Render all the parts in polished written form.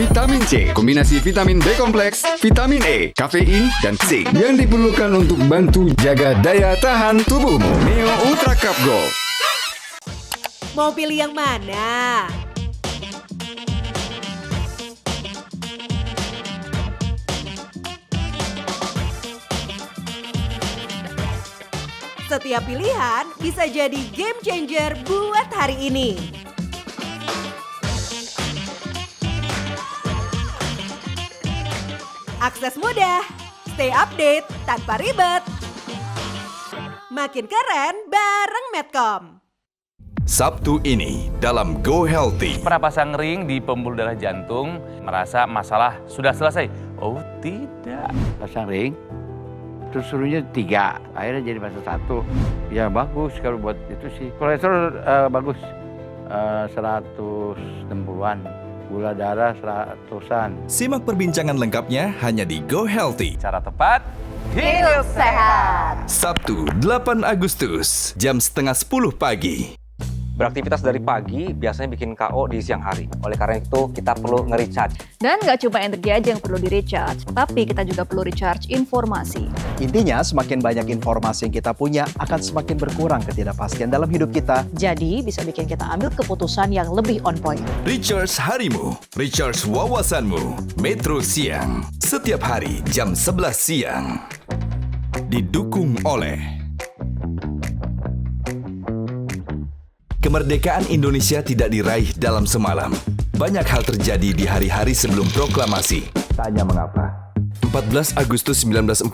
vitamin C, kombinasi vitamin B kompleks, vitamin E, kafein, dan zinc yang diperlukan untuk bantu jaga daya tahan tubuhmu. Neo Ultra Cup Gold. Mau pilih yang mana? Setiap pilihan bisa jadi game changer buat hari ini. Akses mudah, stay update tanpa ribet. Makin keren bareng Medcom. Sabtu ini dalam Go Healthy. Pernah pasang ring di pembuluh darah jantung, merasa masalah sudah selesai. Oh tidak. Pasang ring, terus suruhnya 3, akhirnya jadi masa 1. Ya bagus kalau buat itu sih. Kolesterol bagus, 160-an. Gula darah 100-an. Simak perbincangan lengkapnya hanya di Go Healthy. Cara tepat, Hidup sehat. Sabtu 8 Agustus, jam 9:30 pagi. Beraktivitas dari pagi biasanya bikin KO di siang hari. Oleh karena itu kita perlu nge-recharge. Dan nggak cuma energi aja yang perlu di-recharge, tapi kita juga perlu recharge informasi. Intinya, semakin banyak informasi yang kita punya, akan semakin berkurang ketidakpastian dalam hidup kita. Jadi bisa bikin kita ambil keputusan yang lebih on point. Recharge harimu, recharge wawasanmu. Metro Siang, setiap hari jam 11 siang. Didukung oleh kemerdekaan Indonesia tidak diraih dalam semalam. Banyak hal terjadi di hari-hari sebelum proklamasi. Tanya mengapa? 14 Agustus 1945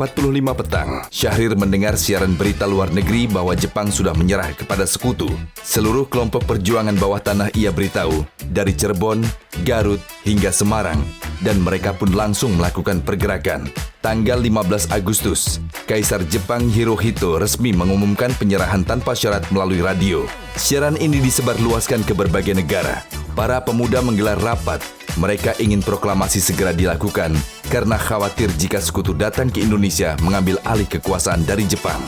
petang, Syahrir mendengar siaran berita luar negeri bahwa Jepang sudah menyerah kepada sekutu. Seluruh kelompok perjuangan bawah tanah ia beritahu, dari Cirebon, Garut, hingga Semarang. Dan mereka pun langsung melakukan pergerakan. Tanggal 15 Agustus, Kaisar Jepang Hirohito resmi mengumumkan penyerahan tanpa syarat melalui radio. Siaran ini disebarluaskan ke berbagai negara. Para pemuda menggelar rapat. Mereka ingin proklamasi segera dilakukan karena khawatir jika sekutu datang ke Indonesia mengambil alih kekuasaan dari Jepang.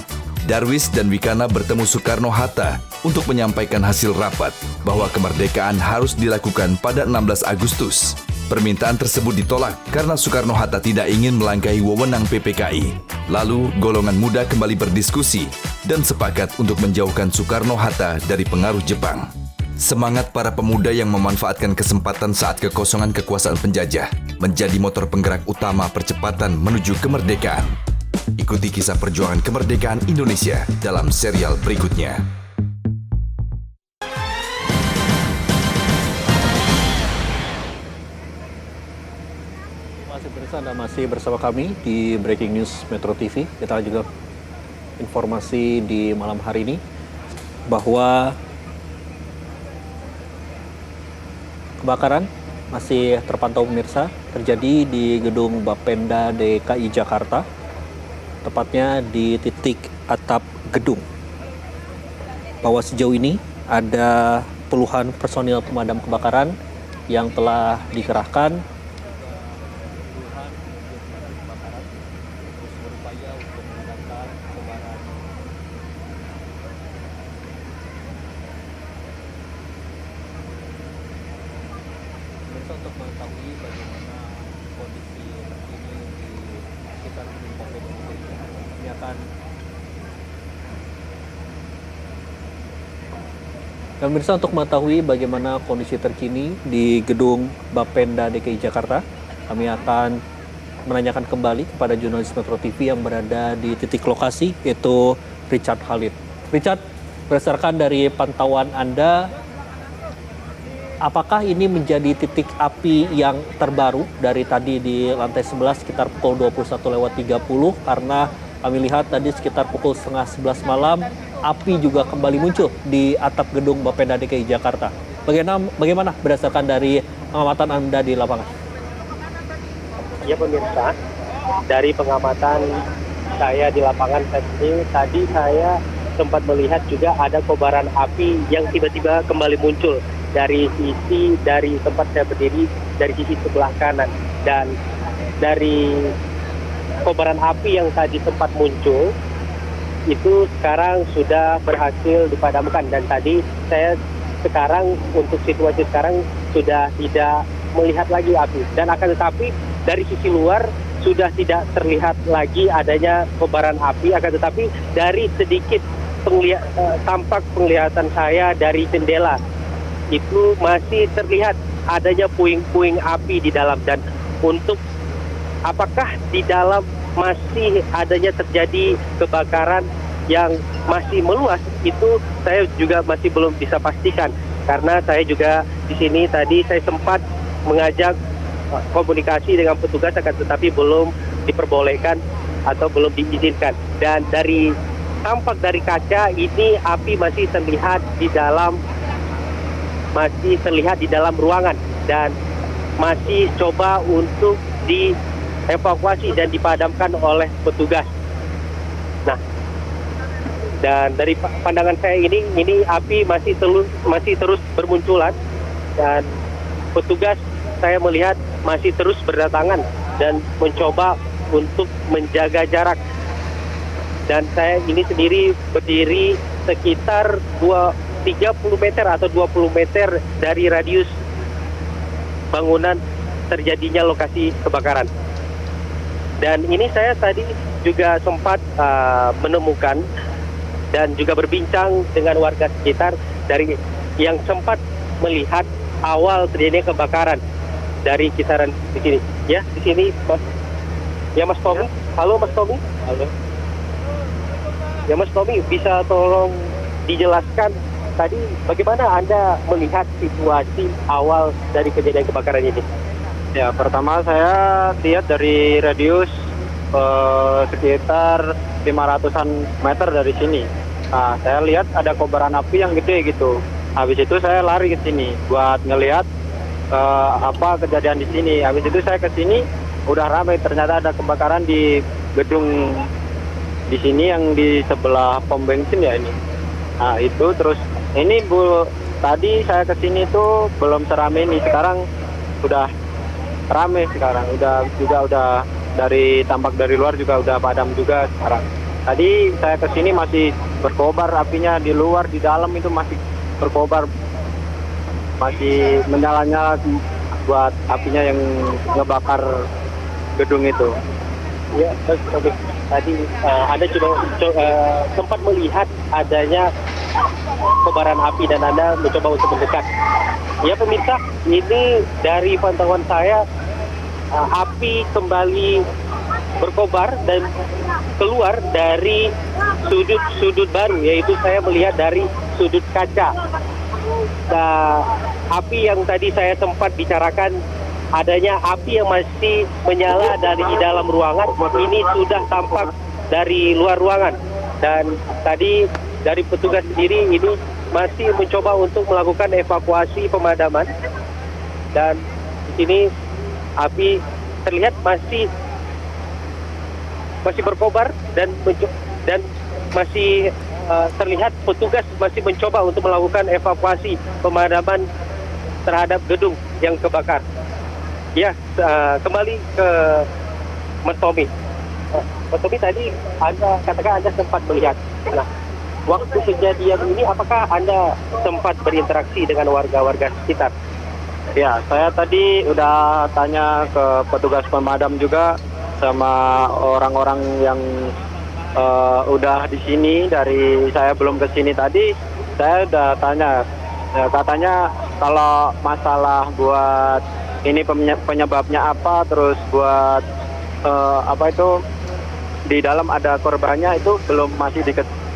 Darwis dan Wikana bertemu Soekarno-Hatta untuk menyampaikan hasil rapat bahwa kemerdekaan harus dilakukan pada 16 Agustus. Permintaan tersebut ditolak karena Soekarno-Hatta tidak ingin melangkahi wewenang PPKI. Lalu, golongan muda kembali berdiskusi dan sepakat untuk menjauhkan Soekarno-Hatta dari pengaruh Jepang. Semangat para pemuda yang memanfaatkan kesempatan saat kekosongan kekuasaan penjajah menjadi motor penggerak utama percepatan menuju kemerdekaan. Ikuti kisah perjuangan kemerdekaan Indonesia dalam serial berikutnya. Anda masih bersama kami di Breaking News Metro TV. Kita juga informasi di malam hari ini bahwa kebakaran masih terpantau pemirsa terjadi di gedung Bapenda DKI Jakarta, tepatnya di titik atap gedung. Bahwa sejauh ini ada puluhan personil pemadam kebakaran yang telah dikerahkan untuk mengetahui bagaimana kondisi terkini di sekitar gedung Bapenda. Kami akan pemirsa, untuk mengetahui bagaimana kondisi terkini di gedung Bapenda DKI Jakarta, kami akan menanyakan kembali kepada jurnalis Metro TV yang berada di titik lokasi, yaitu Richard Khalid. Richard, berdasarkan dari pantauan Anda, apakah ini menjadi titik api yang terbaru dari tadi di lantai 11 sekitar pukul 21.30, karena kami lihat tadi sekitar pukul setengah 11 malam api juga kembali muncul di atap gedung Bapenda DKI Jakarta. Bagaimana berdasarkan dari pengamatan Anda di lapangan? Ya pemirsa, dari pengamatan saya di lapangan tadi saya sempat melihat juga ada kobaran api yang tiba-tiba kembali muncul dari tempat saya berdiri, dari sisi sebelah kanan. Dan dari kobaran api yang tadi sempat muncul itu sekarang sudah berhasil dipadamkan, dan tadi saya sekarang untuk situasi sekarang sudah tidak melihat lagi api. Dan akan tetapi dari sisi luar sudah tidak terlihat lagi adanya kobaran api, akan tetapi dari sedikit tampak penglihatan saya dari jendela itu masih terlihat adanya puing-puing api di dalam. Dan untuk apakah di dalam masih adanya terjadi kebakaran yang masih meluas, itu saya juga masih belum bisa pastikan, karena saya juga di sini tadi saya sempat mengajak komunikasi dengan petugas, akan tetapi belum diperbolehkan atau belum diizinkan. Dan dari tampak dari kaca ini api masih terlihat di dalam ruangan dan masih coba untuk dievakuasi dan dipadamkan oleh petugas. Nah, dan dari pandangan saya ini api masih terus bermunculan, dan petugas saya melihat masih terus berdatangan dan mencoba untuk menjaga jarak. Dan saya ini sendiri berdiri sekitar 30 meter atau 20 meter dari radius bangunan terjadinya lokasi kebakaran. Dan ini saya tadi juga sempat menemukan dan juga berbincang dengan warga sekitar dari yang sempat melihat awal terjadinya kebakaran dari kisaran di sini. Ya, di sini Mas. Ya, Mas Tommy. Halo Mas Tommy. Halo. Ya, Mas Tommy, bisa tolong dijelaskan tadi bagaimana Anda melihat situasi awal dari kejadian kebakaran ini? Ya, pertama saya lihat dari radius sekitar 500-an meter dari sini. Nah, saya lihat ada kobaran api yang gede gitu. Habis itu saya lari ke sini buat ngelihat apa kejadian di sini. Habis itu saya ke sini udah ramai, ternyata ada kebakaran di gedung di sini yang di sebelah pom bensin ya ini. Nah, itu terus ini tadi saya ke sini tuh belum seramai ini, sekarang udah rame sekarang. Udah dari tampak dari luar juga udah padam juga sekarang. Tadi saya ke sini masih berkobar apinya, di luar di dalam itu masih berkobar. Masih menyala-nyala buat apinya yang ngebakar gedung itu. Ya, tadi Anda sempat melihat adanya kobaran api dan Anda mencoba untuk mendekat. Ya pemirsa, ini dari pantauan saya api kembali berkobar dan keluar dari sudut baru, yaitu saya melihat dari sudut kaca. Nah, api yang tadi saya sempat bicarakan, adanya api yang masih menyala dari dalam ruangan, ini sudah tampak dari luar ruangan. Dan tadi dari petugas sendiri ini masih mencoba untuk melakukan evakuasi pemadaman. Dan di sini api terlihat masih berkobar dan masih terlihat petugas masih mencoba untuk melakukan evakuasi pemadaman terhadap gedung yang kebakar. Ya, kembali ke Mas Tommy. Mas Tommy, tadi Anda katakan Anda sempat melihat. Nah, waktu kejadian ini apakah Anda sempat berinteraksi dengan warga-warga sekitar? Ya, saya tadi udah tanya ke petugas pemadam juga sama orang-orang yang udah di sini. Dari saya belum ke sini tadi, saya udah tanya. Ya, katanya kalau masalah buat ini penyebabnya apa, terus buat apa itu di dalam ada korbannya itu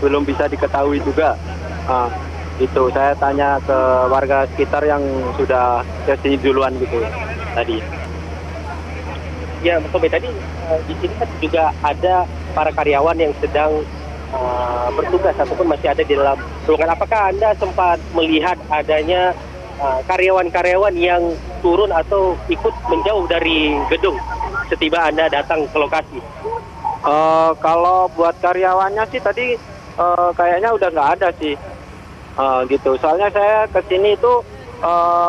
belum bisa diketahui juga. Itu saya tanya ke warga sekitar yang sudah ke sini duluan gitu tadi. Ya, Mas Tommy, tadi di sini kan juga ada para karyawan yang sedang bertugas ataupun masih ada di dalam ruangan. Apakah Anda sempat melihat adanya karyawan-karyawan yang turun atau ikut menjauh dari gedung setiba Anda datang ke lokasi? Kalau buat karyawannya sih tadi kayaknya udah nggak ada sih, gitu. Soalnya saya kesini itu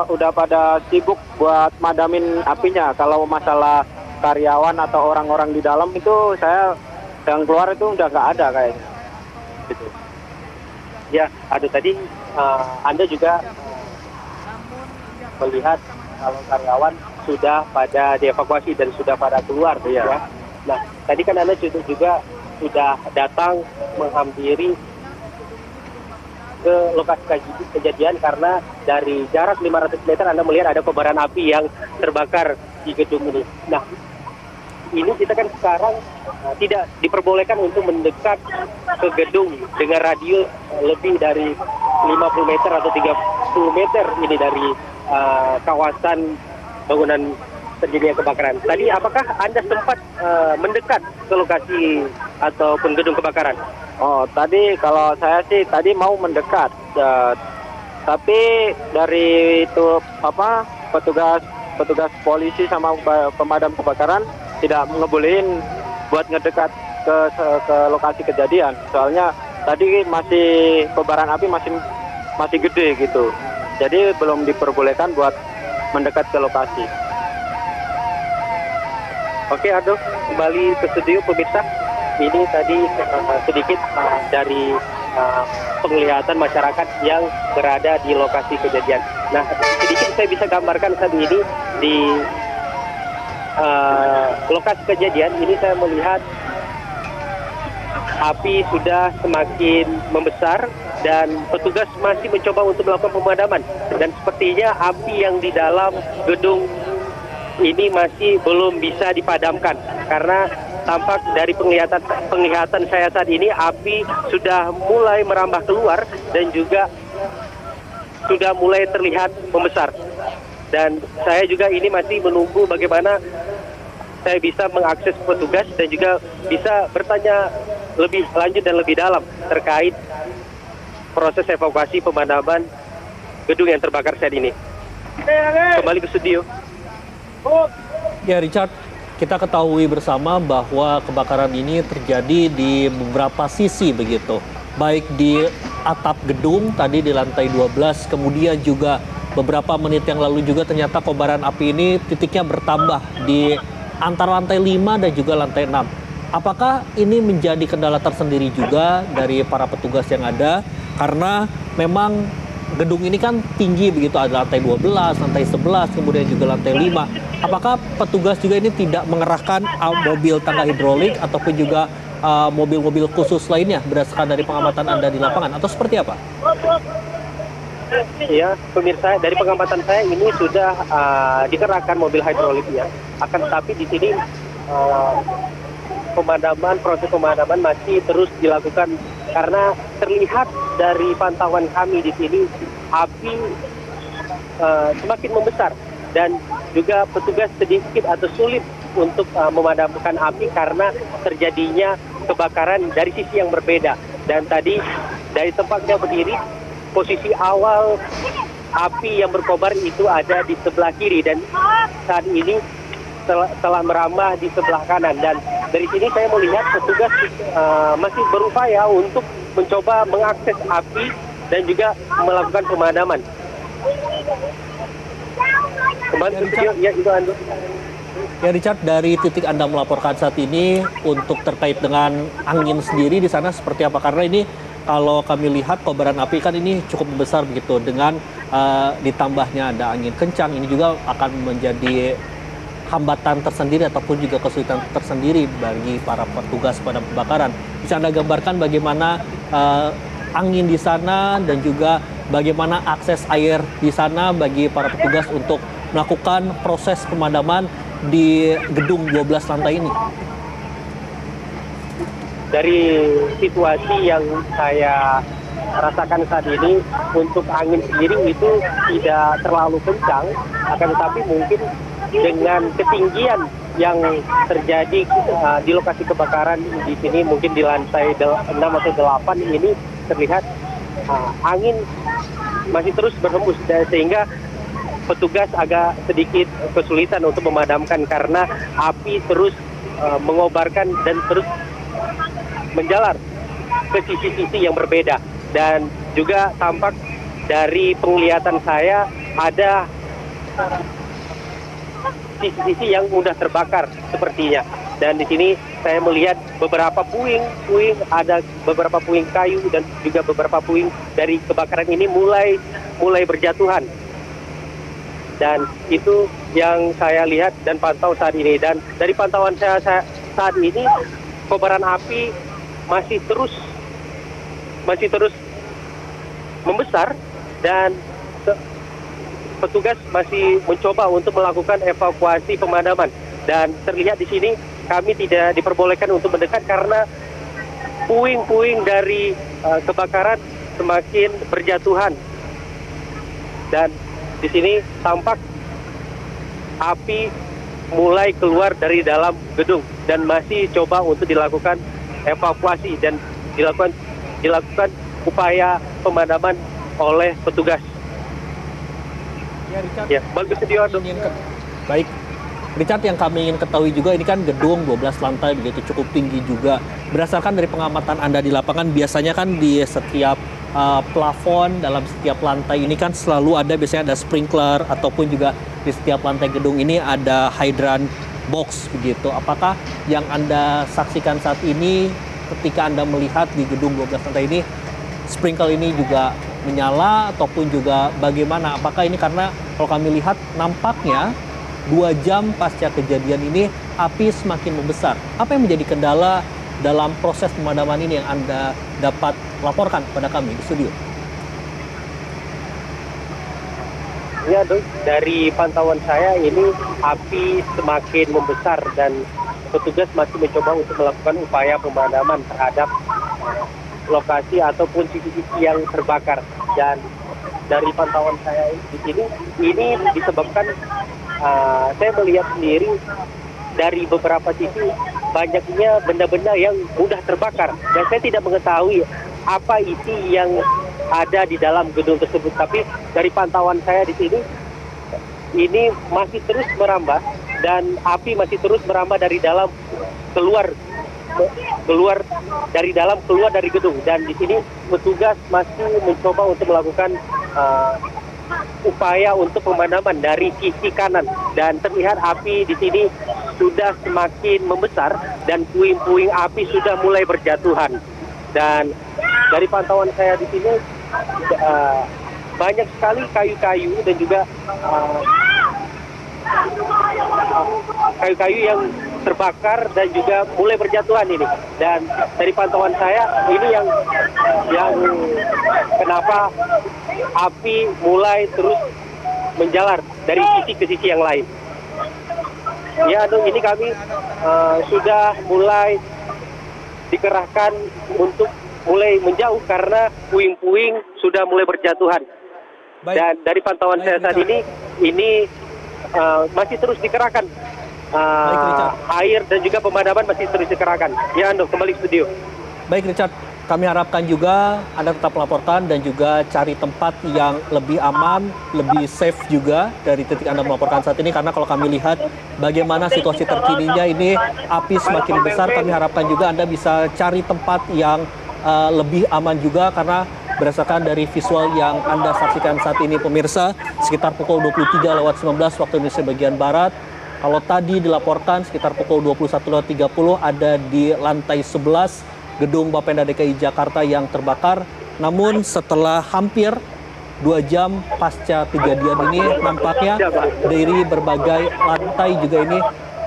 udah pada sibuk buat madamin apinya. Kalau masalah karyawan atau orang-orang di dalam itu saya yang keluar itu udah nggak ada kayaknya. Gitu. Ya, ada tadi Anda juga melihat kalau karyawan sudah pada dievakuasi dan sudah pada keluar ya. Nah, tadi kan Anda juga sudah datang menghampiri ke lokasi kejadian karena dari jarak 500 meter Anda melihat ada kobaran api yang terbakar di gedung ini. Nah, ini kita kan sekarang tidak diperbolehkan untuk mendekat ke gedung dengan radius lebih dari 50 meter atau 30 meter ini dari kawasan bangunan terjadinya kebakaran. Tadi apakah Anda sempat mendekat ke lokasi ataupun gedung kebakaran? Oh, tadi kalau saya sih tadi mau mendekat, tapi dari itu petugas polisi sama pemadam kebakaran tidak ngebolehin buat ngedekat ke lokasi kejadian. Soalnya tadi masih kobaran api masih gede gitu. Jadi belum diperbolehkan buat mendekat ke lokasi. Oke, Ardo, kembali ke studio pemirsa. Ini tadi sedikit dari penglihatan masyarakat yang berada di lokasi kejadian. Nah, sedikit saya bisa gambarkan saat ini di lokasi kejadian. Ini saya melihat api sudah semakin membesar dan petugas masih mencoba untuk melakukan pemadaman. Dan sepertinya api yang di dalam gedung ini masih belum bisa dipadamkan karena tampak dari penglihatan saya saat ini api sudah mulai merambah keluar dan juga sudah mulai terlihat membesar. Dan saya juga ini masih menunggu bagaimana saya bisa mengakses petugas dan juga bisa bertanya lebih lanjut dan lebih dalam terkait proses evakuasi pemadaman gedung yang terbakar saat ini. Kembali ke studio. Ya Richard, kita ketahui bersama bahwa kebakaran ini terjadi di beberapa sisi begitu. Baik di atap gedung tadi di lantai 12, kemudian juga beberapa menit yang lalu juga ternyata kobaran api ini titiknya bertambah di antara lantai 5 dan juga lantai 6. Apakah ini menjadi kendala tersendiri juga dari para petugas yang ada? Karena memang gedung ini kan tinggi begitu, ada lantai 12, lantai 11, kemudian juga lantai 5. Apakah petugas juga ini tidak mengerahkan mobil tangga hidrolik ataupun juga mobil-mobil khusus lainnya berdasarkan dari pengamatan Anda di lapangan atau seperti apa? Ya, pemirsa, dari pengamatan saya ini sudah dikerahkan mobil hidrolik ya. Akan tetapi di sini proses pemadaman masih terus dilakukan karena terlihat dari pantauan kami di sini api semakin membesar dan juga petugas sedikit atau sulit untuk memadamkan api karena terjadinya kebakaran dari sisi yang berbeda. Dan tadi dari tempatnya berdiri, posisi awal api yang berkobar itu ada di sebelah kiri dan saat ini telah merambah di sebelah kanan. Dan dari sini saya melihat petugas masih berupaya untuk mencoba mengakses api dan juga melakukan pemadaman. Kembali ke studio, ya itu Ando. Ya Richard, dari titik Anda melaporkan saat ini untuk terkait dengan angin sendiri di sana seperti apa? Karena ini kalau kami lihat kobaran api kan ini cukup besar begitu dengan ditambahnya ada angin kencang, ini juga akan menjadi hambatan tersendiri ataupun juga kesulitan tersendiri bagi para petugas pada kebakaran. Bisa Anda gambarkan bagaimana angin di sana dan juga bagaimana akses air di sana bagi para petugas untuk melakukan proses pemadaman di gedung 12 lantai ini? Dari situasi yang saya rasakan saat ini, untuk angin sendiri itu tidak terlalu kencang, akan tetapi mungkin dengan ketinggian yang terjadi di lokasi kebakaran di sini, mungkin di lantai 6 atau 8 ini terlihat angin masih terus berhembus sehingga petugas agak sedikit kesulitan untuk memadamkan karena api terus mengobarkan dan terus menjalar ke sisi-sisi yang berbeda. Dan juga tampak dari penglihatan saya ada sisi-sisi yang mudah terbakar sepertinya. Dan di sini saya melihat beberapa puing, ada beberapa puing kayu dan juga beberapa puing dari kebakaran ini mulai berjatuhan. Dan itu yang saya lihat dan pantau saat ini. Dan dari pantauan saya saat ini, kobaran api masih terus membesar dan petugas masih mencoba untuk melakukan evakuasi pemadaman. Dan terlihat di sini kami tidak diperbolehkan untuk mendekat karena puing-puing dari kebakaran semakin berjatuhan. Dan di sini tampak api mulai keluar dari dalam gedung dan masih coba untuk dilakukan evakuasi dan dilakukan upaya pemadaman oleh petugas. Ya, Richard. Ya, bagus studio. Baik. Richard, yang kami ingin ketahui juga, ini kan gedung 12 lantai begitu cukup tinggi juga. Berdasarkan dari pengamatan Anda di lapangan, biasanya kan di setiap plafon dalam setiap lantai ini kan selalu ada, biasanya ada sprinkler ataupun juga di setiap lantai gedung ini ada hydrant box begitu. Apakah yang Anda saksikan saat ini ketika Anda melihat di gedung 12 lantai ini sprinkler ini juga menyala ataupun juga bagaimana? Apakah ini karena kalau kami lihat nampaknya 2 jam pasca kejadian ini api semakin membesar. Apa yang menjadi kendala dalam proses pemadaman ini yang Anda dapat laporkan kepada kami di studio? Ya, Dok, dari pantauan saya ini api semakin membesar dan petugas masih mencoba untuk melakukan upaya pemadaman terhadap lokasi ataupun sisi-sisi yang terbakar. Dan dari pantauan saya di sini, ini disebabkan saya melihat sendiri dari beberapa sisi banyaknya benda-benda yang mudah terbakar. Dan saya tidak mengetahui apa isi yang ada di dalam gedung tersebut. Tapi dari pantauan saya di sini, ini masih terus merambah dan api masih terus merambah dari dalam keluar dari gedung. Dan di sini petugas masih mencoba untuk melakukan upaya untuk pemadaman dari sisi kanan. Dan terlihat api di sini sudah semakin membesar dan puing-puing api sudah mulai berjatuhan. Dan dari pantauan saya di sini banyak sekali kayu-kayu dan juga kayu-kayu yang terbakar dan juga mulai berjatuhan ini. Dan dari pantauan saya ini yang kenapa api mulai terus menjalar dari sisi ke sisi yang lain. Ya, ini kami sudah mulai dikerahkan untuk mulai menjauh karena puing-puing sudah mulai berjatuhan. Baik. Dan dari pantauan saya saat ini masih terus dikerahkan. Air dan juga pemadaman masih terus dikerahkan. Ya, Ando, kembali ke studio. Baik, Richard. Kami harapkan juga Anda tetap melaporkan dan juga cari tempat yang lebih aman, lebih safe juga dari titik Anda melaporkan saat ini. Karena kalau kami lihat bagaimana situasi terkininya ini api semakin besar, kami harapkan juga Anda bisa cari tempat yang lebih aman juga. Karena berdasarkan dari visual yang Anda saksikan saat ini pemirsa, sekitar pukul 23:19 waktu Indonesia bagian Barat. Kalau tadi dilaporkan sekitar pukul 21:30 ada di lantai 11 gedung Bapenda DKI Jakarta yang terbakar. Namun setelah hampir 2 jam pasca kejadian ini, nampaknya dari berbagai lantai juga ini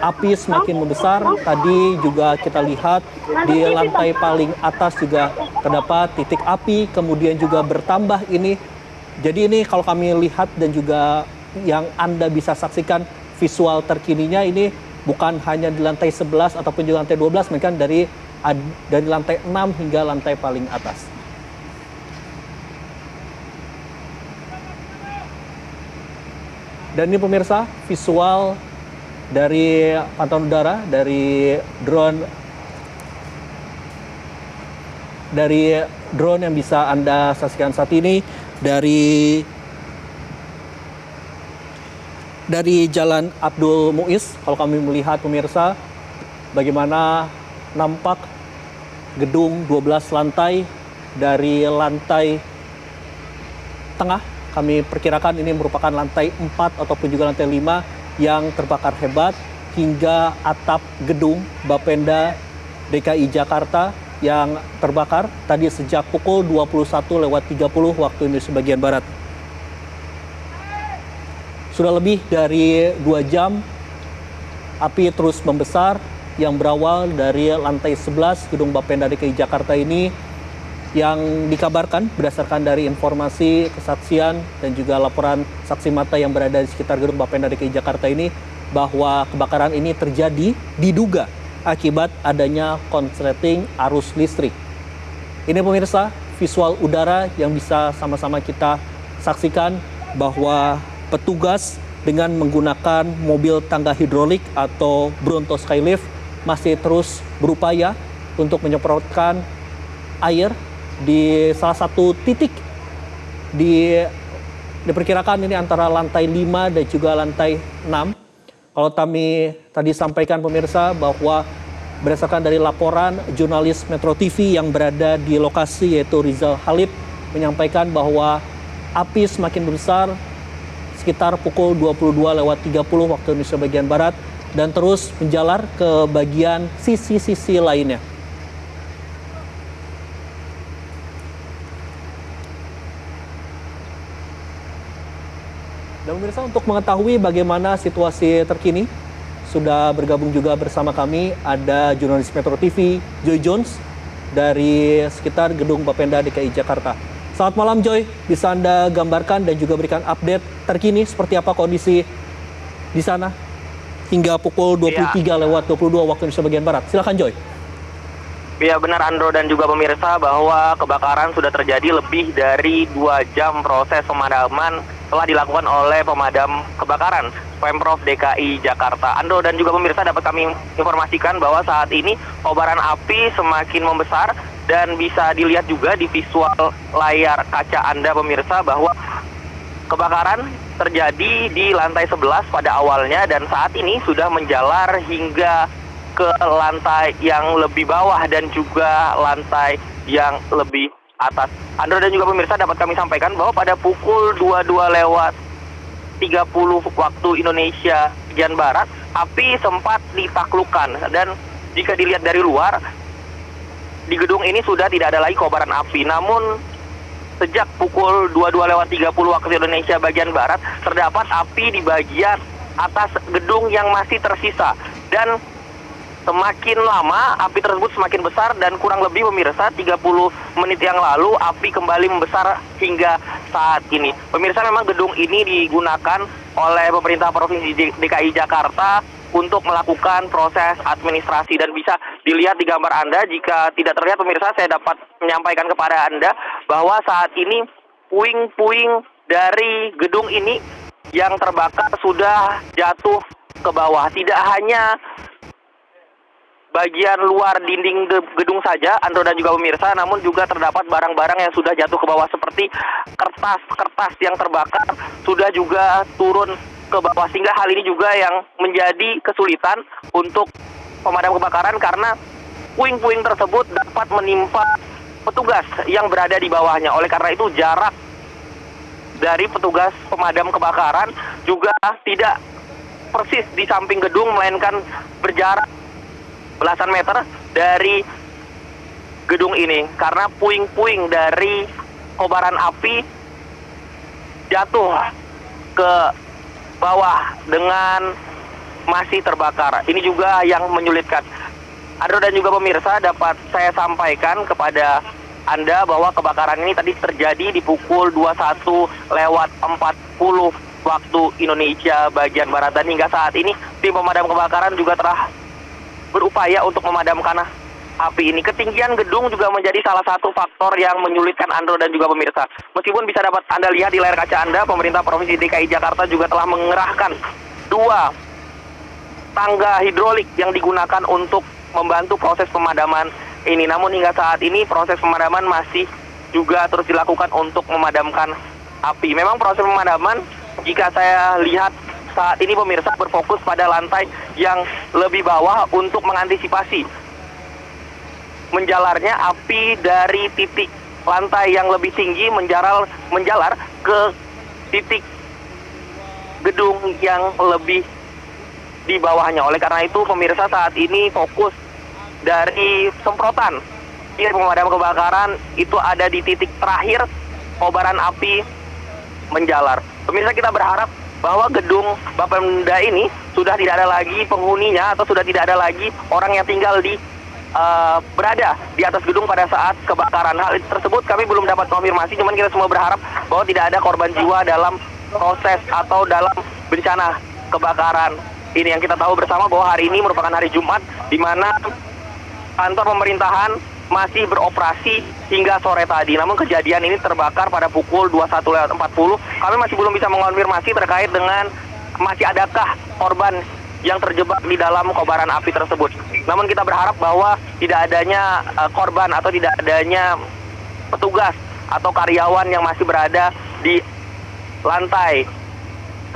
api semakin membesar. Tadi juga kita lihat di lantai paling atas juga terdapat titik api, kemudian juga bertambah ini. Jadi ini kalau kami lihat dan juga yang Anda bisa saksikan visual terkininya ini bukan hanya di lantai 11 ataupun juga lantai 12, melainkan dari lantai 6 hingga lantai paling atas. Dan ini pemirsa visual dari pantauan udara dari drone yang bisa Anda saksikan saat ini dari Jalan Abdul Muiz. Kalau kami melihat pemirsa bagaimana nampak gedung 12 lantai, dari lantai tengah kami perkirakan ini merupakan lantai 4 ataupun juga lantai 5 yang terbakar hebat, hingga atap gedung Bapenda DKI Jakarta yang terbakar tadi sejak pukul 21:30 waktu Indonesia bagian Barat. Sudah lebih dari 2 jam api terus membesar yang berawal dari lantai 11 Gedung Bapenda DKI Jakarta ini, yang dikabarkan berdasarkan dari informasi kesaksian dan juga laporan saksi mata yang berada di sekitar Gedung Bapenda DKI Jakarta ini, bahwa kebakaran ini terjadi diduga akibat adanya konsleting arus listrik. Ini pemirsa visual udara yang bisa sama-sama kita saksikan, bahwa petugas dengan menggunakan mobil tangga hidrolik atau Bronto Skylift masih terus berupaya untuk menyemprotkan air di salah satu titik diperkirakan ini antara lantai 5 dan juga lantai 6. Kalau kami tadi sampaikan pemirsa, bahwa berdasarkan dari laporan jurnalis Metro TV yang berada di lokasi yaitu Rizal Halid menyampaikan bahwa api semakin besar sekitar pukul 22.30 waktu Indonesia bagian Barat dan terus menjalar ke bagian sisi-sisi lainnya. Dan pemirsa, untuk mengetahui bagaimana situasi terkini, sudah bergabung juga bersama kami ada jurnalis Metro TV Joy Jones dari sekitar Gedung Bapenda DKI Jakarta. Selamat malam Joy, bisa Anda gambarkan dan juga berikan update terkini seperti apa kondisi di sana hingga pukul 23.22 waktu Indonesia bagian Barat. Silakan Joy. Ya benar Andro dan juga pemirsa, bahwa kebakaran sudah terjadi lebih dari 2 jam. Proses pemadaman telah dilakukan oleh pemadam kebakaran Pemprov DKI Jakarta. Andro dan juga pemirsa, dapat kami informasikan bahwa saat ini kobaran api semakin membesar dan bisa dilihat juga di visual layar kaca Anda pemirsa, bahwa kebakaran terjadi di lantai 11 pada awalnya dan saat ini sudah menjalar hingga ke lantai yang lebih bawah dan juga lantai yang lebih atas. Andro dan juga pemirsa, dapat kami sampaikan bahwa pada pukul 22.30 waktu Indonesia bagian Barat, api sempat ditaklukkan dan jika dilihat dari luar, di gedung ini sudah tidak ada lagi kobaran api. Namun sejak pukul 22.30 waktu Indonesia bagian Barat, terdapat api di bagian atas gedung yang masih tersisa. Dan semakin lama api tersebut semakin besar dan kurang lebih pemirsa 30 menit yang lalu api kembali membesar hingga saat ini. Pemirsa, memang gedung ini digunakan oleh pemerintah Provinsi DKI Jakarta untuk melakukan proses administrasi dan bisa dilihat di gambar Anda. Jika tidak terlihat pemirsa, saya dapat menyampaikan kepada Anda bahwa saat ini puing-puing dari gedung ini yang terbakar sudah jatuh ke bawah. Tidak hanya bagian luar dinding gedung saja, Andro dan juga pemirsa, namun juga terdapat barang-barang yang sudah jatuh ke bawah seperti kertas-kertas yang terbakar sudah juga turun ke bawah, sehingga hal ini juga yang menjadi kesulitan untuk pemadam kebakaran karena puing-puing tersebut dapat menimpa petugas yang berada di bawahnya. Oleh karena itu jarak dari petugas pemadam kebakaran juga tidak persis di samping gedung, melainkan berjarak belasan meter dari gedung ini karena puing-puing dari kobaran api jatuh ke bawah dengan masih terbakar. Ini juga yang menyulitkan. Andro dan juga pemirsa, dapat saya sampaikan kepada Anda bahwa kebakaran ini tadi terjadi di pukul 21.40 waktu Indonesia bagian Barat, dan hingga saat ini tim pemadam kebakaran juga telah berupaya untuk memadamkan api ini. Ketinggian gedung juga menjadi salah satu faktor yang menyulitkan Andro dan juga pemirsa. Meskipun bisa dapat Anda lihat di layar kaca Anda, pemerintah Provinsi DKI Jakarta juga telah mengerahkan 2 tangga hidrolik yang digunakan untuk membantu proses pemadaman ini. Namun hingga saat ini proses pemadaman masih juga terus dilakukan untuk memadamkan api. Memang proses pemadaman, jika saya lihat saat ini pemirsa, berfokus pada lantai yang lebih bawah untuk mengantisipasi menjalarnya api dari titik lantai yang lebih tinggi menjalar ke titik gedung yang lebih di bawahnya. Oleh karena itu pemirsa, saat ini fokus dari semprotan pemadam kebakaran itu ada di titik terakhir kobaran api menjalar. Pemirsa, kita berharap bahwa gedung Bapemda ini sudah tidak ada lagi penghuninya atau sudah tidak ada lagi orang yang tinggal berada di atas gedung pada saat kebakaran. Hal tersebut kami belum dapat konfirmasi, cuman kita semua berharap bahwa tidak ada korban jiwa dalam proses atau dalam bencana kebakaran ini. Yang kita tahu bersama bahwa hari ini merupakan hari Jumat, di mana kantor pemerintahan masih beroperasi hingga sore tadi. Namun kejadian ini terbakar pada pukul 21.40. Kami masih belum bisa mengonfirmasi terkait dengan masih adakah korban yang terjebak di dalam kobaran api tersebut. Namun kita berharap bahwa tidak adanya korban atau tidak adanya petugas atau karyawan yang masih berada di lantai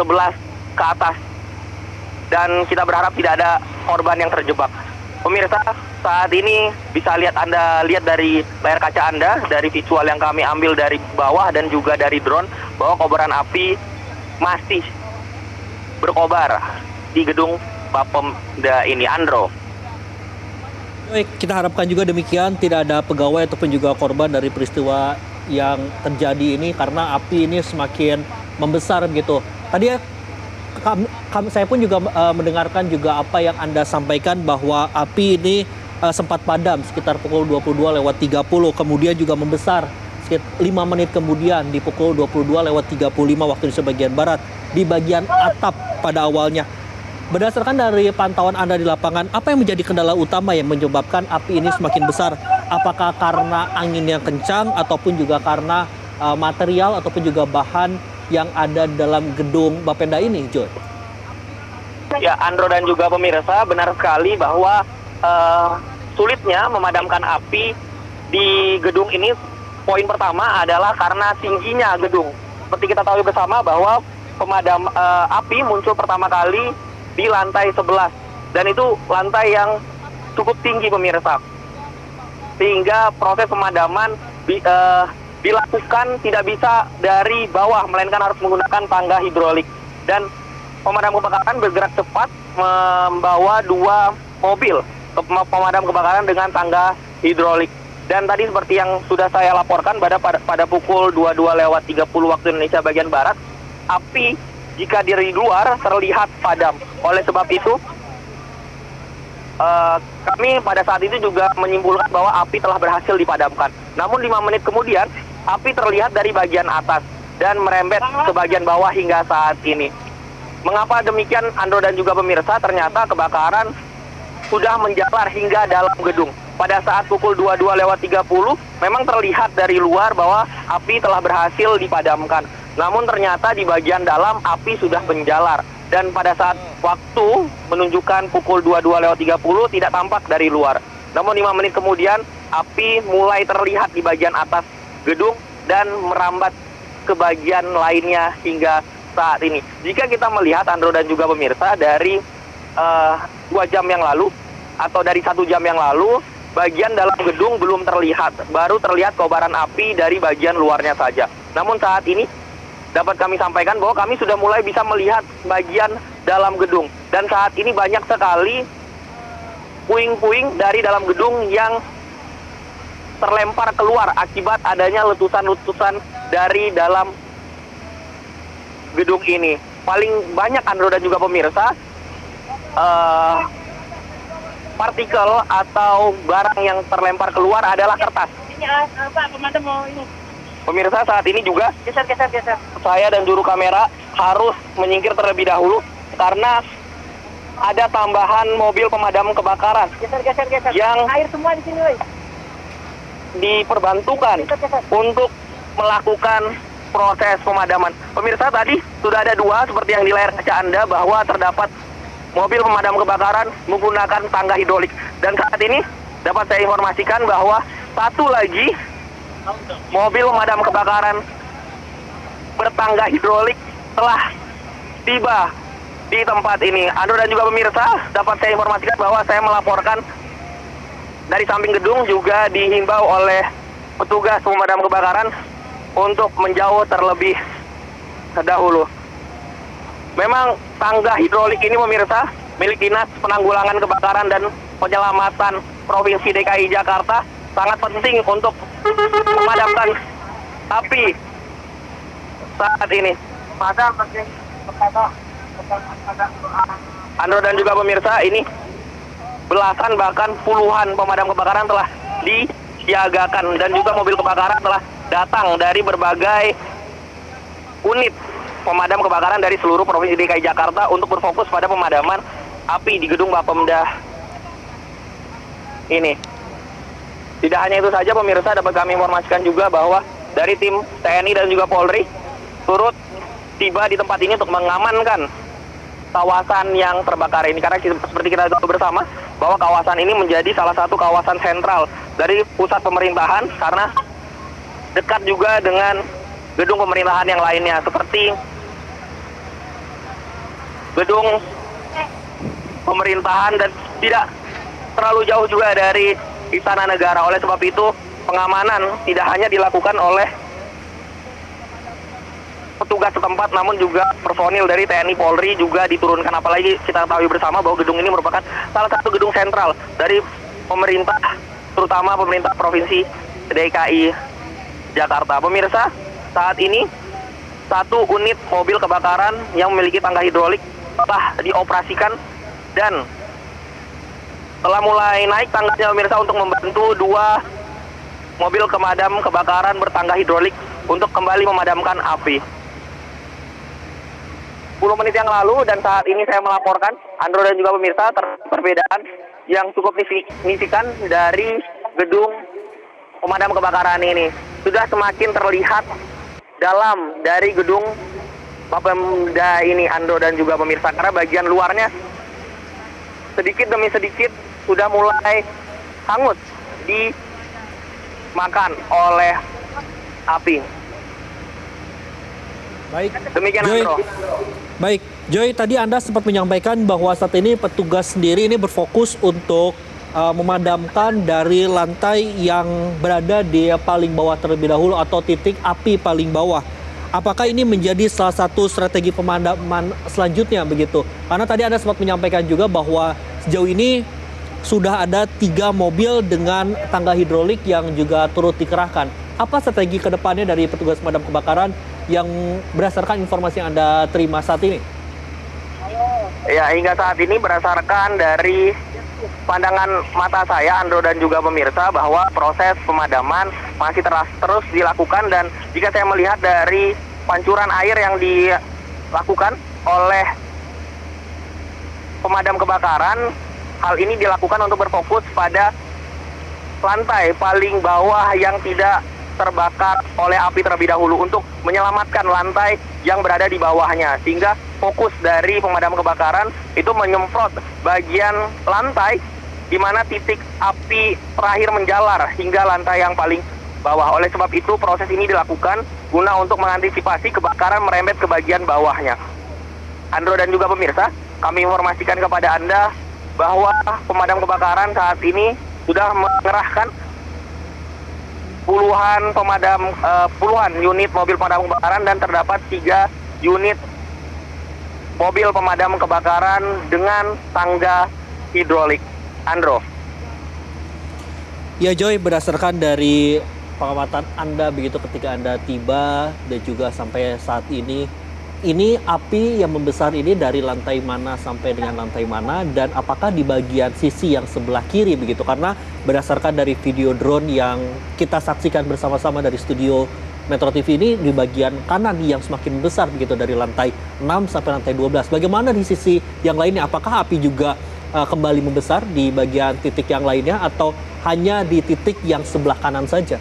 11 ke atas. Dan kita berharap tidak ada korban yang terjebak. Pemirsa, saat ini bisa Anda lihat dari layar kaca Anda, dari visual yang kami ambil dari bawah dan juga dari drone, bahwa kobaran api masih berkobar di gedung Bapemda ini, Andro. Baik, kita harapkan juga demikian, tidak ada pegawai ataupun juga korban dari peristiwa yang terjadi ini, karena api ini semakin membesar begitu. Tadi saya pun juga mendengarkan juga apa yang Anda sampaikan, bahwa api ini sempat padam sekitar pukul 22.30, kemudian juga membesar sekitar 5 menit kemudian di pukul 22.35 waktu Indonesia bagian Barat di bagian atap pada awalnya. Berdasarkan dari pantauan Anda di lapangan, apa yang menjadi kendala utama yang menyebabkan api ini semakin besar? Apakah karena angin yang kencang ataupun juga karena material ataupun juga bahan yang ada dalam gedung Bapenda ini, Joy? Ya, Andro dan juga pemirsa, benar sekali bahwa sulitnya memadamkan api di gedung ini. Poin pertama adalah karena tingginya gedung. Seperti kita tahu bersama bahwa pemadam api muncul pertama kali di lantai 11, dan itu lantai yang cukup tinggi, pemirsa, sehingga proses pemadaman dilakukan tidak bisa dari bawah, melainkan harus menggunakan tangga hidrolik. Dan pemadam kebakaran bergerak cepat membawa 2 mobil pemadam kebakaran dengan tangga hidrolik. Dan tadi seperti yang sudah saya laporkan pada pukul 22.30 waktu Indonesia bagian Barat, api jika dari luar terlihat padam. Oleh sebab itu, kami pada saat itu juga menyimpulkan bahwa api telah berhasil dipadamkan. Namun 5 menit kemudian, api terlihat dari bagian atas dan merembet ke bagian bawah hingga saat ini. Mengapa demikian, Andro dan juga pemirsa? Ternyata kebakaran sudah menjalar hingga dalam gedung. Pada saat pukul 22.30, memang terlihat dari luar bahwa api telah berhasil dipadamkan. Namun ternyata di bagian dalam api sudah menjalar. Dan pada saat waktu menunjukkan pukul 22.30 tidak tampak dari luar. Namun 5 menit kemudian api mulai terlihat di bagian atas gedung dan merambat ke bagian lainnya hingga saat ini. Jika kita melihat, Andro dan juga pemirsa, dari 2 jam yang lalu atau dari 1 jam yang lalu, bagian dalam gedung belum terlihat. Baru terlihat kobaran api dari bagian luarnya saja. Namun saat ini dapat kami sampaikan bahwa kami sudah mulai bisa melihat bagian dalam gedung. Dan saat ini banyak sekali puing-puing dari dalam gedung yang terlempar keluar akibat adanya letusan-letusan dari dalam gedung ini. Paling banyak, Andro dan juga pemirsa, partikel atau barang yang terlempar keluar adalah kertas. Pak Pemadam mau ini. Pemirsa, saat ini juga saya dan juru kamera harus menyingkir terlebih dahulu karena ada tambahan mobil pemadam kebakaran yang air semua di sini, woy. Diperbantukan untuk melakukan proses pemadaman. Pemirsa, tadi sudah ada 2 seperti yang di layar kaca Anda, bahwa terdapat mobil pemadam kebakaran menggunakan tangga hidrolik. Dan saat ini dapat saya informasikan bahwa 1 lagi mobil pemadam kebakaran bertangga hidrolik telah tiba di tempat ini. Andro dan juga pemirsa, dapat saya informasikan bahwa saya melaporkan dari samping gedung juga dihimbau oleh petugas pemadam kebakaran untuk menjauh terlebih dahulu. Memang tangga hidrolik ini, pemirsa, milik Dinas Penanggulangan Kebakaran dan Penyelamatan Provinsi DKI Jakarta, sangat penting untuk memadamkan api saat ini. Andro dan juga pemirsa, ini belasan bahkan puluhan pemadam kebakaran telah disiagakan dan juga mobil kebakaran telah datang dari berbagai unit pemadam kebakaran dari seluruh Provinsi DKI Jakarta untuk berfokus pada pemadaman api di gedung Bapemda ini. Tidak hanya itu saja pemirsa, dapat kami informasikan juga bahwa dari tim TNI dan juga Polri turut tiba di tempat ini untuk mengamankan kawasan yang terbakar ini, karena seperti kita tahu bersama bahwa kawasan ini menjadi salah satu kawasan sentral dari pusat pemerintahan karena dekat juga dengan gedung pemerintahan yang lainnya seperti gedung pemerintahan dan tidak terlalu jauh juga dari Istana Negara. Oleh sebab itu pengamanan tidak hanya dilakukan oleh petugas setempat, namun juga personil dari TNI Polri juga diturunkan. Apalagi kita ketahui bersama bahwa gedung ini merupakan salah satu gedung sentral dari pemerintah, terutama pemerintah Provinsi DKI Jakarta. Pemirsa, saat ini satu unit mobil kebakaran yang memiliki tangga hidrolik telah dioperasikan dan telah mulai naik tangganya pemirsa untuk membantu dua mobil pemadam kebakaran bertangga hidrolik untuk kembali memadamkan api. 10 menit yang lalu dan saat ini saya melaporkan, Andro dan juga pemirsa, perbedaan yang cukup signifikan dari gedung pemadam kebakaran ini. Sudah semakin terlihat dalam dari gedung Bapemda ini, Andro dan juga pemirsa, karena bagian luarnya sedikit demi sedikit sudah mulai hangus dimakan oleh api. Baik, demikian Joy. Andro. Baik, Joy, tadi Anda sempat menyampaikan bahwa saat ini petugas sendiri ini berfokus untuk memadamkan dari lantai yang berada di paling bawah terlebih dahulu atau titik api paling bawah. Apakah ini menjadi salah satu strategi pemadaman selanjutnya begitu? Karena tadi Anda sempat menyampaikan juga bahwa sejauh ini sudah ada 3 mobil dengan tangga hidrolik yang juga turut dikerahkan. Apa strategi ke depannya dari petugas pemadam kebakaran yang berdasarkan informasi yang Anda terima saat ini? Ya, hingga saat ini berdasarkan dari pandangan mata saya, Andro dan juga pemirsa, bahwa proses pemadaman masih terus dilakukan, dan jika saya melihat dari pancuran air yang dilakukan oleh pemadam kebakaran, hal ini dilakukan untuk berfokus pada lantai paling bawah yang tidak terbakar oleh api terlebih dahulu untuk menyelamatkan lantai yang berada di bawahnya, sehingga fokus dari pemadam kebakaran itu menyemprot bagian lantai di mana titik api terakhir menjalar hingga lantai yang paling bawah. Oleh sebab itu proses ini dilakukan guna untuk mengantisipasi kebakaran merembet ke bagian bawahnya. Andro dan juga pemirsa, kami informasikan kepada Anda bahwa pemadam kebakaran saat ini sudah mengerahkan puluhan unit mobil pemadam kebakaran dan terdapat 3 unit mobil pemadam kebakaran dengan tangga hidrolik. Andro. Ya Joy, berdasarkan dari pengamatan Anda begitu ketika Anda tiba dan juga sampai saat ini api yang membesar ini dari lantai mana sampai dengan lantai mana, dan apakah di bagian sisi yang sebelah kiri begitu? Karena berdasarkan dari video drone yang kita saksikan bersama-sama dari studio Metro TV ini, di bagian kanan yang semakin besar begitu dari lantai 6 sampai lantai 12. Bagaimana di sisi yang lainnya? Apakah api juga kembali membesar di bagian titik yang lainnya atau hanya di titik yang sebelah kanan saja?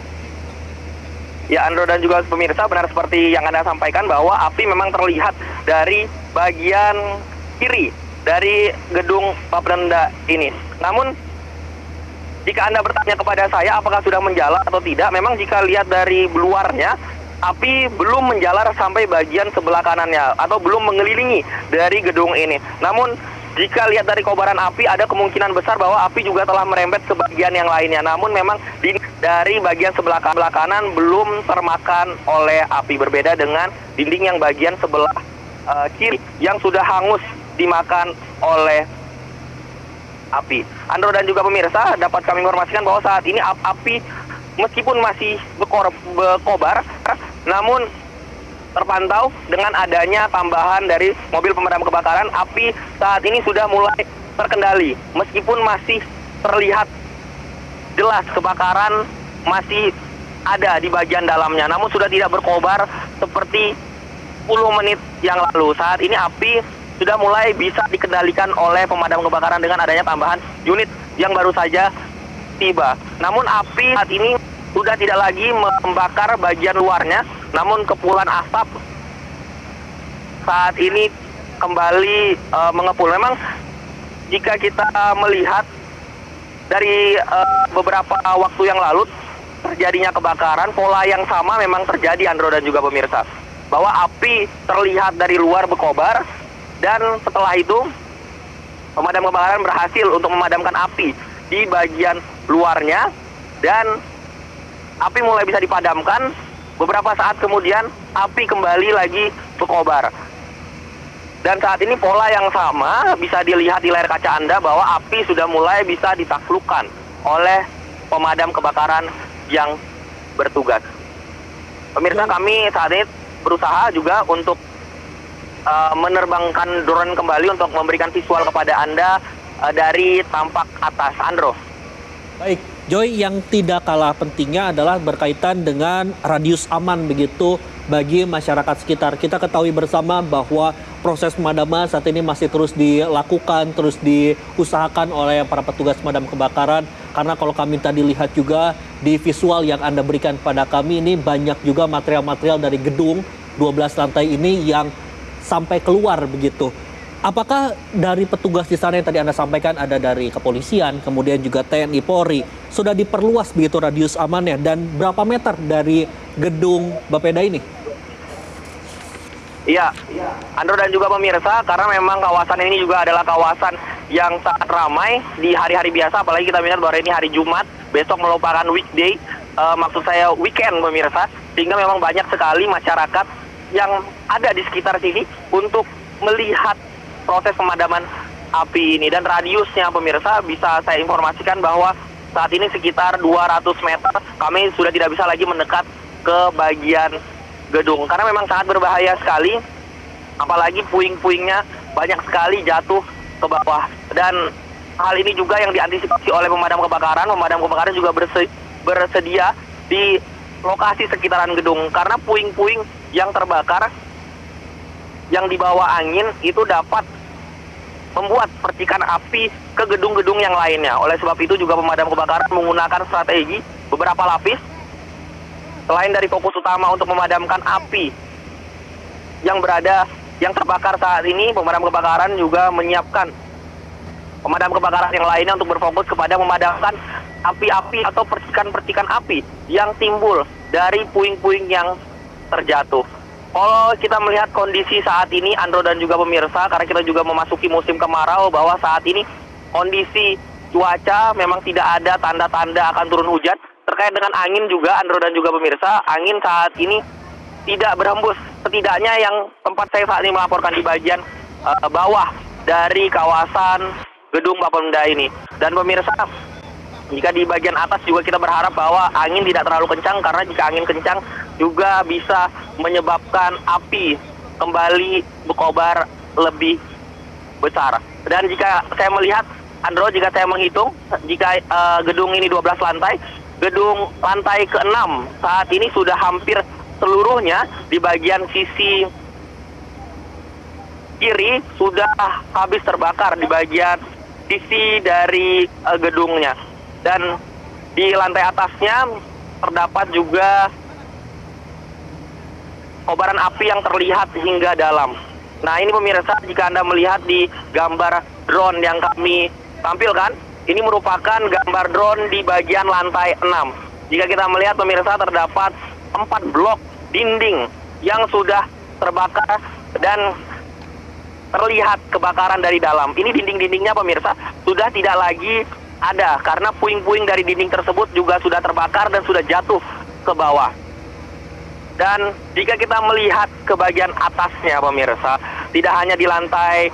Ya, Andro dan juga pemirsa, benar seperti yang Anda sampaikan bahwa api memang terlihat dari bagian kiri dari gedung Bapemda ini. Namun, jika Anda bertanya kepada saya apakah sudah menjalar atau tidak, memang jika lihat dari luarnya, api belum menjalar sampai bagian sebelah kanannya atau belum mengelilingi dari gedung ini. Namun, jika lihat dari kobaran api, ada kemungkinan besar bahwa api juga telah merembet ke bagian yang lainnya. Namun memang dari bagian sebelah kanan belum termakan oleh api. Berbeda dengan dinding yang bagian sebelah kiri yang sudah hangus dimakan oleh api. Andro dan juga pemirsa, dapat kami informasikan bahwa saat ini api meskipun masih berkobar, namun terpantau dengan adanya tambahan dari mobil pemadam kebakaran, api saat ini sudah mulai terkendali. Meskipun masih terlihat jelas kebakaran masih ada di bagian dalamnya, namun sudah tidak berkobar seperti 10 menit yang lalu. Saat ini api sudah mulai bisa dikendalikan oleh pemadam kebakaran dengan adanya tambahan unit yang baru saja tiba. Namun api saat ini sudah tidak lagi membakar bagian luarnya, namun kepulan asap saat ini kembali mengepul. Memang jika kita melihat dari beberapa waktu yang lalu terjadinya kebakaran, pola yang sama memang terjadi, Andro dan juga pemirsa, bahwa api terlihat dari luar berkobar, dan setelah itu pemadam kebakaran berhasil untuk memadamkan api di bagian luarnya, dan api mulai bisa dipadamkan. Beberapa saat kemudian api kembali lagi berkobar. Dan saat ini pola yang sama bisa dilihat di layar kaca Anda bahwa api sudah mulai bisa ditaklukkan oleh pemadam kebakaran yang bertugas. Pemirsa, kami saat ini berusaha juga untuk menerbangkan drone kembali untuk memberikan visual kepada Anda dari tampak atas. Andro. Baik, Joy, yang tidak kalah pentingnya adalah berkaitan dengan radius aman begitu bagi masyarakat sekitar. Kita ketahui bersama bahwa proses pemadaman saat ini masih terus dilakukan, terus diusahakan oleh para petugas pemadam kebakaran. Karena kalau kami tadi lihat juga di visual yang Anda berikan pada kami, ini banyak juga material-material dari gedung 12 lantai ini yang sampai keluar begitu. Apakah dari petugas di sana yang tadi Anda sampaikan, ada dari kepolisian, kemudian juga TNI Polri, sudah diperluas begitu radius amannya, dan berapa meter dari gedung Bapeda ini? Iya, Andro dan juga pemirsa, karena memang kawasan ini juga adalah kawasan yang sangat ramai di hari-hari biasa, apalagi kita melihat bahwa ini hari Jumat, besok merupakan weekday, maksud saya weekend pemirsa, sehingga memang banyak sekali masyarakat yang ada di sekitar sini untuk melihat proses pemadaman api ini. Dan radiusnya pemirsa bisa saya informasikan bahwa saat ini sekitar 200 meter kami sudah tidak bisa lagi mendekat ke bagian gedung, karena memang sangat berbahaya sekali, apalagi puing-puingnya banyak sekali jatuh ke bawah. Dan hal ini juga yang diantisipasi oleh pemadam kebakaran. Pemadam kebakaran juga bersedia di lokasi sekitaran gedung, karena puing-puing yang terbakar yang dibawa angin itu dapat membuat percikan api ke gedung-gedung yang lainnya. Oleh sebab itu juga pemadam kebakaran menggunakan strategi beberapa lapis. Selain dari fokus utama untuk memadamkan api yang terbakar saat ini, pemadam kebakaran juga menyiapkan pemadam kebakaran yang lainnya untuk berfokus kepada memadamkan api-api atau percikan-percikan api yang timbul dari puing-puing yang terjatuh. Kalau kita melihat kondisi saat ini, Andro dan juga pemirsa, karena kita juga memasuki musim kemarau, bahwa saat ini kondisi cuaca memang tidak ada tanda-tanda akan turun hujan. Terkait dengan angin juga, Andro dan juga pemirsa, angin saat ini tidak berhembus. Setidaknya yang tempat saya saat ini melaporkan di bagian bawah dari kawasan gedung Bapeda ini. Dan pemirsa, jika di bagian atas juga kita berharap bahwa angin tidak terlalu kencang, karena jika angin kencang juga bisa menyebabkan api kembali berkobar lebih besar. Dan jika saya melihat, Andro, jika saya menghitung, jika gedung ini 12 lantai, gedung lantai ke-6 saat ini sudah hampir seluruhnya di bagian sisi kiri sudah habis terbakar di bagian sisi dari gedungnya. Dan di lantai atasnya terdapat juga kobaran api yang terlihat hingga dalam. Nah, ini pemirsa, jika Anda melihat di gambar drone yang kami tampilkan, ini merupakan gambar drone di bagian lantai 6. Jika kita melihat pemirsa, terdapat 4 blok dinding yang sudah terbakar dan terlihat kebakaran dari dalam. Ini dinding-dindingnya pemirsa sudah tidak lagi ada, karena puing-puing dari dinding tersebut juga sudah terbakar dan sudah jatuh ke bawah. Dan jika kita melihat ke bagian atasnya pemirsa, tidak hanya di lantai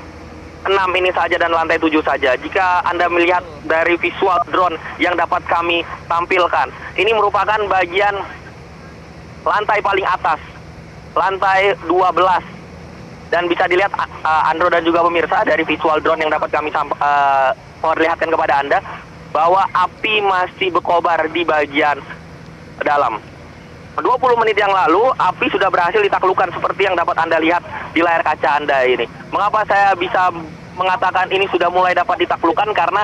6 ini saja dan lantai 7 saja. Jika Anda melihat dari visual drone yang dapat kami tampilkan, ini merupakan bagian lantai paling atas lantai 12. Dan bisa dilihat Andro dan juga pemirsa dari visual drone yang dapat kami perlihatkan kepada Anda bahwa api masih berkobar di bagian dalam. 20 menit yang lalu api sudah berhasil ditaklukkan seperti yang dapat Anda lihat di layar kaca Anda ini. Mengapa saya bisa mengatakan ini sudah mulai dapat ditaklukkan? Karena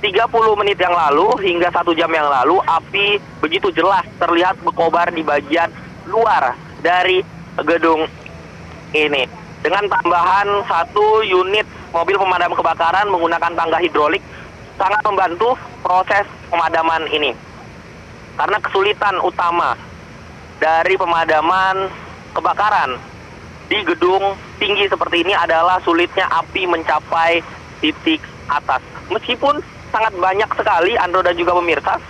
30 menit yang lalu hingga 1 jam yang lalu api begitu jelas terlihat berkobar di bagian luar dari gedung ini. Dengan tambahan 1 unit mobil pemadam kebakaran menggunakan tangga hidrolik sangat membantu proses pemadaman ini. Karena kesulitan utama dari pemadaman kebakaran di gedung tinggi seperti ini adalah sulitnya api mencapai titik atas. Meskipun sangat banyak sekali Andro dan juga pemirsa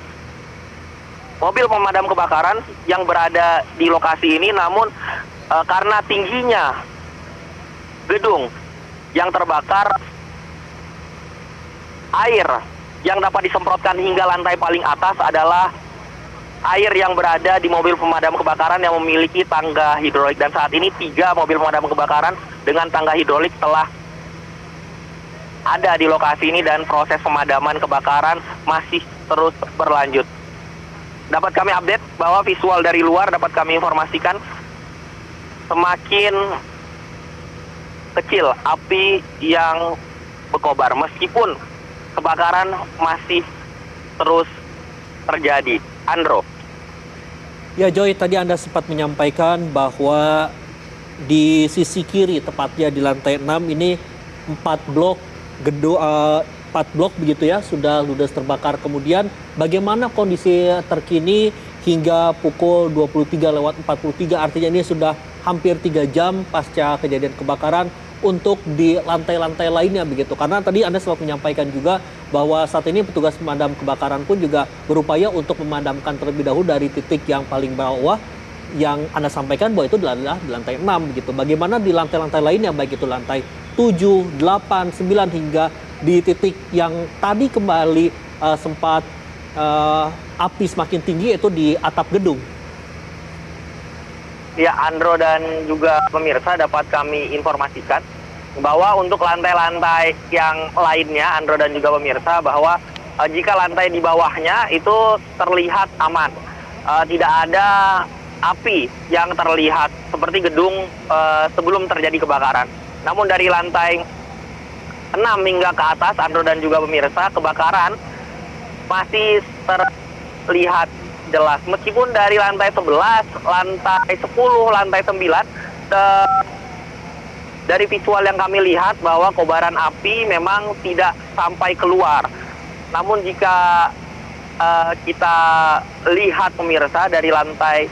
mobil pemadam kebakaran yang berada di lokasi ini, namun karena tingginya gedung yang terbakar, air yang dapat disemprotkan hingga lantai paling atas adalah air yang berada di mobil pemadam kebakaran yang memiliki tangga hidrolik. Dan saat ini 3 mobil pemadam kebakaran dengan tangga hidrolik telah ada di lokasi ini dan proses pemadaman kebakaran masih terus berlanjut. Dapat kami update bahwa visual dari luar dapat kami informasikan semakin kecil api yang berkobar meskipun kebakaran masih terus terjadi. Andro. Ya Joy, tadi Anda sempat menyampaikan bahwa di sisi kiri tepatnya di lantai 6 ini 4 blok gedung 4 blok begitu ya sudah ludes terbakar. Kemudian bagaimana kondisi terkini hingga pukul 23:43, artinya ini sudah hampir 3 jam pasca kejadian kebakaran untuk di lantai-lantai lainnya begitu. Karena tadi Anda sempat menyampaikan juga bahwa saat ini petugas pemadam kebakaran pun juga berupaya untuk memadamkan terlebih dahulu dari titik yang paling bawah yang Anda sampaikan bahwa itu adalah di lantai 6 begitu. Bagaimana di lantai-lantai lainnya, baik itu lantai 7, 8, 9 hingga di titik yang tadi kembali sempat api semakin tinggi yaitu di atap gedung. Ya, Andro dan juga pemirsa dapat kami informasikan bahwa untuk lantai-lantai yang lainnya, Andro dan juga pemirsa, bahwa jika lantai di bawahnya itu terlihat aman. Tidak ada api yang terlihat seperti gedung sebelum terjadi kebakaran. Namun dari lantai 6 hingga ke atas, Andro dan juga pemirsa, kebakaran masih terlihat jelas. Meskipun dari lantai 11, lantai 10, lantai 9, dari visual yang kami lihat bahwa kobaran api memang tidak sampai keluar. Namun jika kita lihat pemirsa dari lantai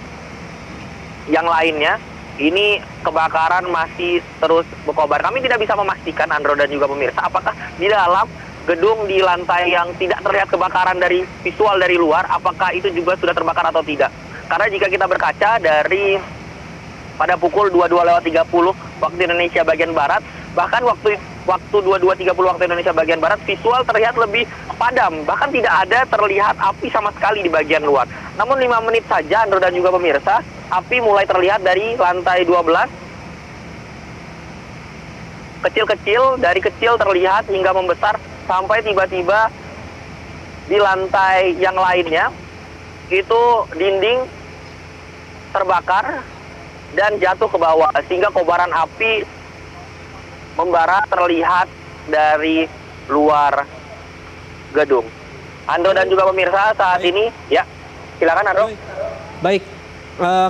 yang lainnya, ini kebakaran masih terus berkobar. Kami tidak bisa memastikan, Andro dan juga pemirsa, apakah di dalam gedung di lantai yang tidak terlihat kebakaran dari visual dari luar, apakah itu juga sudah terbakar atau tidak. Karena jika kita berkaca dari pada pukul 22:30 waktu Indonesia bagian Barat, bahkan waktu 22:30 waktu Indonesia bagian Barat, visual terlihat lebih padam, bahkan tidak ada terlihat api sama sekali di bagian luar. Namun 5 menit saja, Andro dan juga pemirsa, api mulai terlihat dari lantai 12, kecil-kecil, dari kecil terlihat hingga membesar, sampai tiba-tiba di lantai yang lainnya, itu dinding terbakar dan jatuh ke bawah, sehingga kobaran api membara terlihat dari luar gedung. Andro dan juga pemirsa, saat ini, ya, silakan Andro. Baik,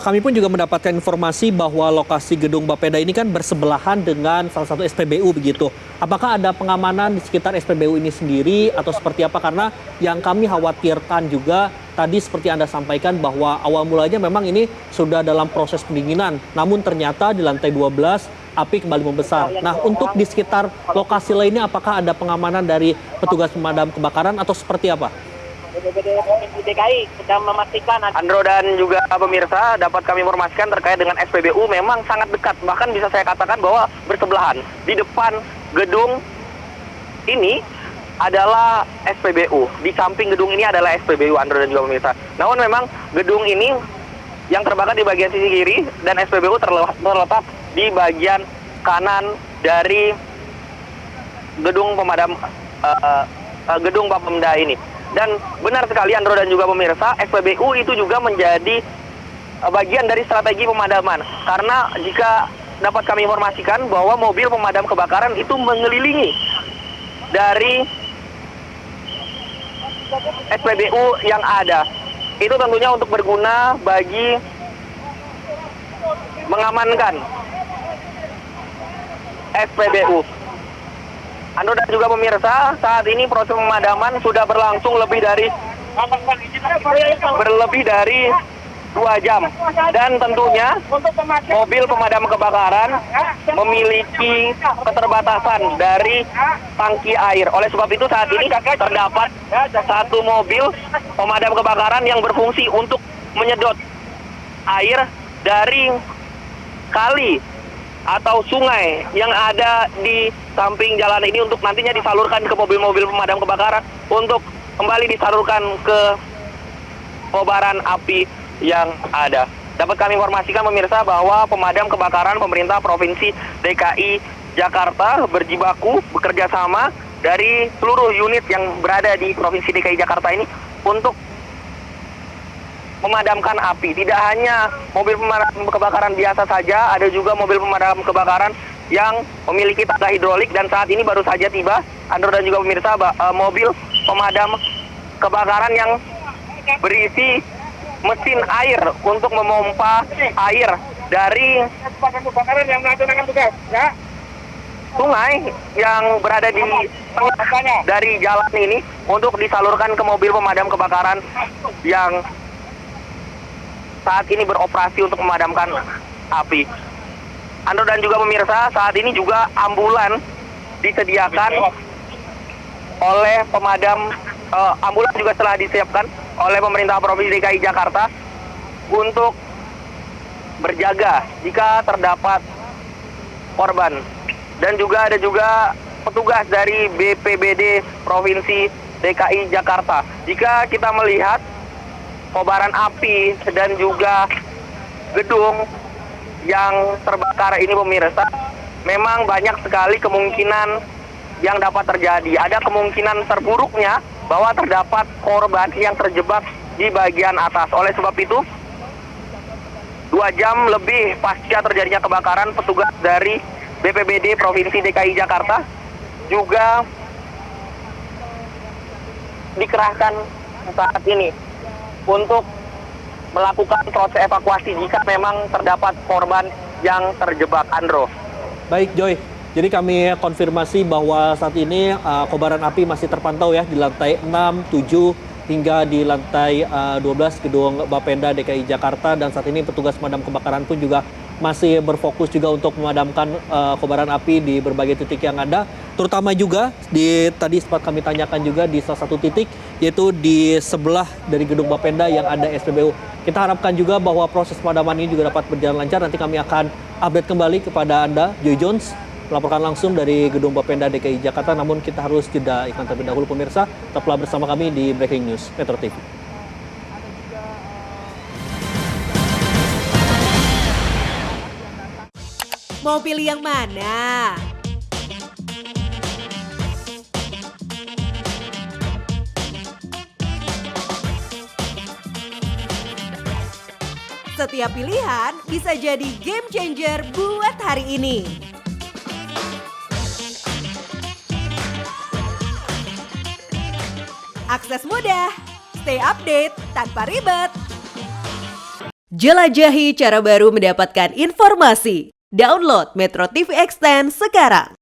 kami pun juga mendapatkan informasi bahwa lokasi gedung Bapeda ini kan bersebelahan dengan salah satu SPBU begitu. Apakah ada pengamanan di sekitar SPBU ini sendiri atau seperti apa? Karena yang kami khawatirkan juga tadi seperti Anda sampaikan bahwa awal mulanya memang ini sudah dalam proses pendinginan. Namun ternyata di lantai 12 api kembali membesar. Nah, untuk di sekitar lokasi lainnya apakah ada pengamanan dari petugas pemadam kebakaran atau seperti apa? DKI sedang memastikan. Andro dan juga pemirsa, dapat kami informasikan terkait dengan SPBU memang sangat dekat. Bahkan bisa saya katakan bahwa bersebelahan. Di depan gedung ini adalah SPBU. Di samping gedung ini adalah SPBU, Andro dan juga pemirsa. Namun memang gedung ini yang terbakar di bagian sisi kiri dan SPBU terletak di bagian kanan dari gedung gedung Bapemda ini. Dan benar sekali Andro dan juga pemirsa, SPBU itu juga menjadi bagian dari strategi pemadaman. Karena jika dapat kami informasikan bahwa mobil pemadam kebakaran itu mengelilingi dari SPBU yang ada. Itu tentunya untuk berguna bagi mengamankan SPBU. Anda dan juga pemirsa, saat ini proses pemadaman sudah berlangsung lebih dari 2 jam. Dan tentunya mobil pemadam kebakaran memiliki keterbatasan dari tangki air. Oleh sebab itu saat ini terdapat satu mobil pemadam kebakaran yang berfungsi untuk menyedot air dari kali atau sungai yang ada di samping jalan ini untuk nantinya disalurkan ke mobil-mobil pemadam kebakaran untuk kembali disalurkan ke kobaran api yang ada. Dapat kami informasikan pemirsa bahwa pemadam kebakaran pemerintah Provinsi DKI Jakarta berjibaku bekerja sama dari seluruh unit yang berada di Provinsi DKI Jakarta ini untuk memadamkan api. Tidak hanya mobil pemadam kebakaran biasa saja, ada juga mobil pemadam kebakaran yang memiliki tangga hidrolik dan saat ini baru saja tiba, Andro dan juga pemirsa, mobil pemadam kebakaran yang berisi mesin air untuk memompa air dari sungai yang berada di tengah dari jalan ini untuk disalurkan ke mobil pemadam kebakaran yang saat ini beroperasi untuk memadamkan api. Andro dan juga pemirsa, saat ini juga ambulan disediakan oleh pemadam, ambulan juga telah disiapkan oleh pemerintah Provinsi DKI Jakarta untuk berjaga jika terdapat korban. Dan juga ada juga petugas dari BPBD Provinsi DKI Jakarta. Jika kita melihat kobaran api dan juga gedung yang terbakar ini pemirsa, memang banyak sekali kemungkinan yang dapat terjadi. Ada kemungkinan terburuknya bahwa terdapat korban yang terjebak di bagian atas. Oleh sebab itu, 2 jam lebih pasca terjadinya kebakaran, petugas dari BPBD Provinsi DKI Jakarta juga dikerahkan saat ini untuk melakukan proses evakuasi jika memang terdapat korban yang terjebak. Andro. Baik, Joy. Jadi kami konfirmasi bahwa saat ini kobaran api masih terpantau ya di lantai 6, 7 hingga di lantai 12 gedung Bapenda DKI Jakarta, dan saat ini petugas pemadam kebakaran pun juga masih berfokus juga untuk memadamkan kobaran api di berbagai titik yang ada, terutama juga di tadi sempat kami tanyakan juga di salah satu titik yaitu di sebelah dari gedung Bapenda yang ada SPBU. Kita harapkan juga bahwa proses pemadaman ini juga dapat berjalan lancar. Nanti kami akan update kembali kepada Anda, Joy Jones, melaporkan langsung dari Gedung Bapenda DKI Jakarta. Namun kita harus jeda iklan terlebih dahulu pemirsa. Tetaplah bersama kami di Breaking News Metro TV. Mau pilih yang mana? Setiap pilihan bisa jadi game changer buat hari ini. Akses mudah, stay update tanpa ribet. Jelajahi cara baru mendapatkan informasi. Download Metro TV Extend sekarang.